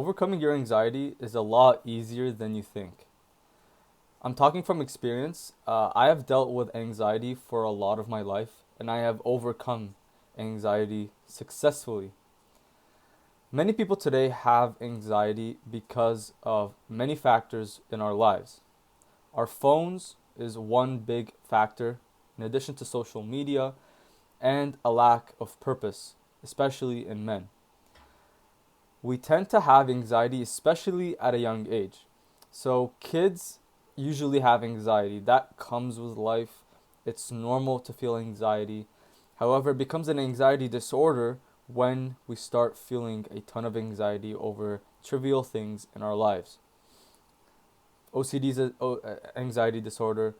Overcoming your anxiety is a lot easier than you think. I'm talking from experience. I have dealt with anxiety for a lot of my life, and I have overcome anxiety successfully. Many people today have anxiety because of many factors in our lives. Our phones is one big factor, in addition to social media and a lack of purpose, especially in men. We tend to have anxiety, especially at a young age. So, kids usually have anxiety. That comes with life. It's normal to feel anxiety. However, it becomes an anxiety disorder when we start feeling a ton of anxiety over trivial things in our lives. OCD is an anxiety disorder,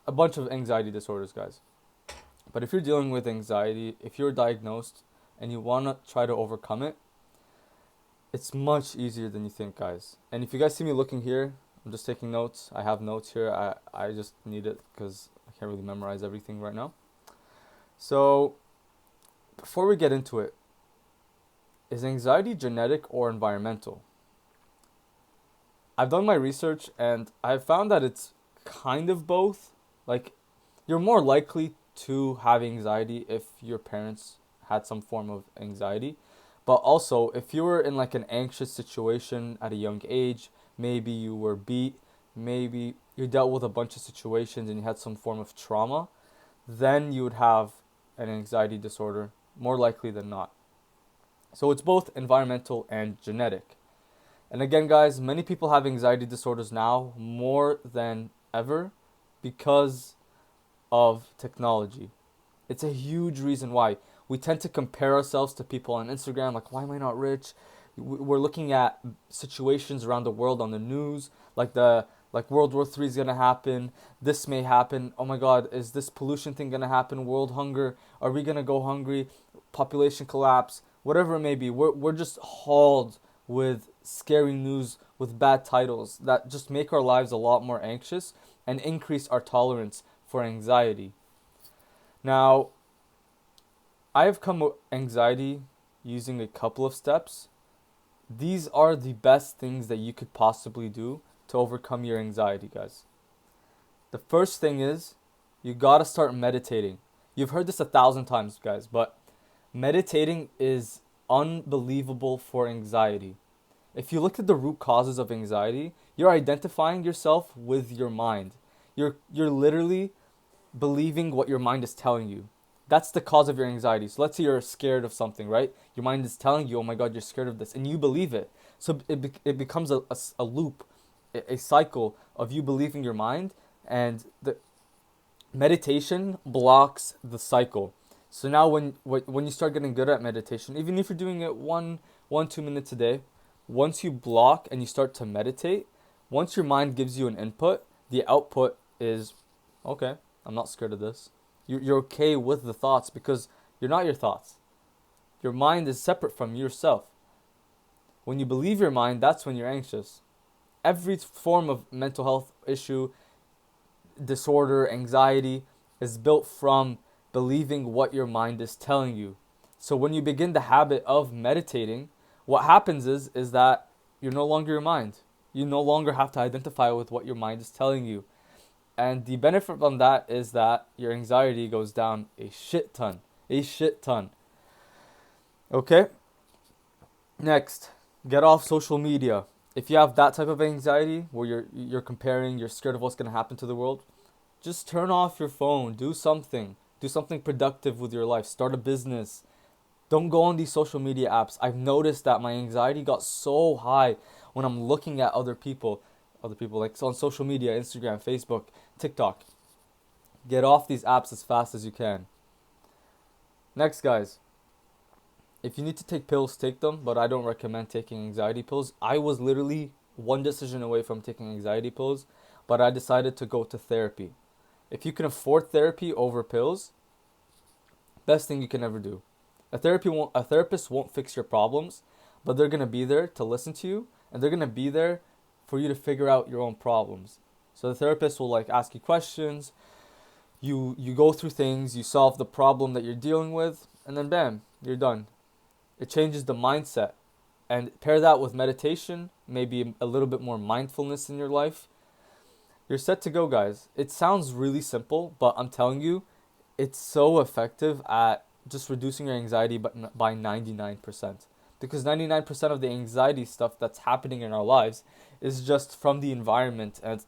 a bunch of anxiety disorders, guys. But if you're dealing with anxiety, if you're diagnosed and you want to try to overcome it, it's much easier than you think, guys. And if you guys see me looking here, I'm just taking notes. I have notes here. I just need it because I can't really memorize everything right now. So, before we get into it, is anxiety genetic or environmental? I've done my research and I've found that it's kind of both. Like, you're more likely to have anxiety if your parents had some form of anxiety. But also, if you were in like an anxious situation at a young age, maybe you were beat, maybe you dealt with a bunch of situations and you had some form of trauma, then you would have an anxiety disorder, more likely than not. So it's both environmental and genetic. And again, guys, many people have anxiety disorders now more than ever because of technology. It's a huge reason why. We tend to compare ourselves to people on Instagram, like, why am I not rich? We're looking at situations around the world on the news, like World War III is gonna happen. This may happen. Oh my God, is this pollution thing gonna happen? World hunger? Are we gonna go hungry? Population collapse? Whatever it may be, we're just hauled with scary news, with bad titles that just make our lives a lot more anxious and increase our tolerance for anxiety. Now, I have come with anxiety using a couple of steps. These are the best things that you could possibly do to overcome your anxiety, guys. The first thing is you gotta start meditating. You've heard this 1,000 times, guys, but meditating is unbelievable for anxiety. If you look at the root causes of anxiety, you're identifying yourself with your mind. You're literally believing what your mind is telling you. That's the cause of your anxiety. So let's say you're scared of something, right? Your mind is telling you, oh my God, you're scared of this, and you believe it. So it becomes a loop, a cycle of you believing your mind, and the meditation blocks the cycle. So now when you start getting good at meditation, even if you're doing it 2 minutes a day, once you block and you start to meditate, once your mind gives you an input, the output is, okay, I'm not scared of this. You're okay with the thoughts because you're not your thoughts. Your mind is separate from yourself. When you believe your mind, that's when you're anxious. Every form of mental health issue, disorder, anxiety is built from believing what your mind is telling you. So when you begin the habit of meditating, what happens is that you're no longer your mind. You no longer have to identify with what your mind is telling you. And the benefit from that is that your anxiety goes down a shit ton. A shit ton. Okay? Next, get off social media. If you have that type of anxiety where you're comparing, you're scared of what's going to happen to the world, just turn off your phone. Do something. Do something productive with your life. Start a business. Don't go on these social media apps. I've noticed that my anxiety got so high when I'm looking at other people like on social media, Instagram, Facebook, TikTok. Get off these apps as fast as you can. Next, guys, if you need to take pills, take them, but I don't recommend taking anxiety pills. I was literally one decision away from taking anxiety pills, but I decided to go to therapy. If you can afford therapy over pills, best thing you can ever do. A therapist won't fix your problems, but they're gonna be there to listen to you, and they're gonna be there for you to figure out your own problems. So the therapist will like ask you questions, you go through things, you solve the problem that you're dealing with, and then bam, you're done. It changes the mindset. and pair that with meditation, maybe a little bit more mindfulness in your life, you're set to go, guys. It sounds really simple, but I'm telling you, it's so effective at just reducing your anxiety by 99%. Because 99% of the anxiety stuff that's happening in our lives is just from the environment and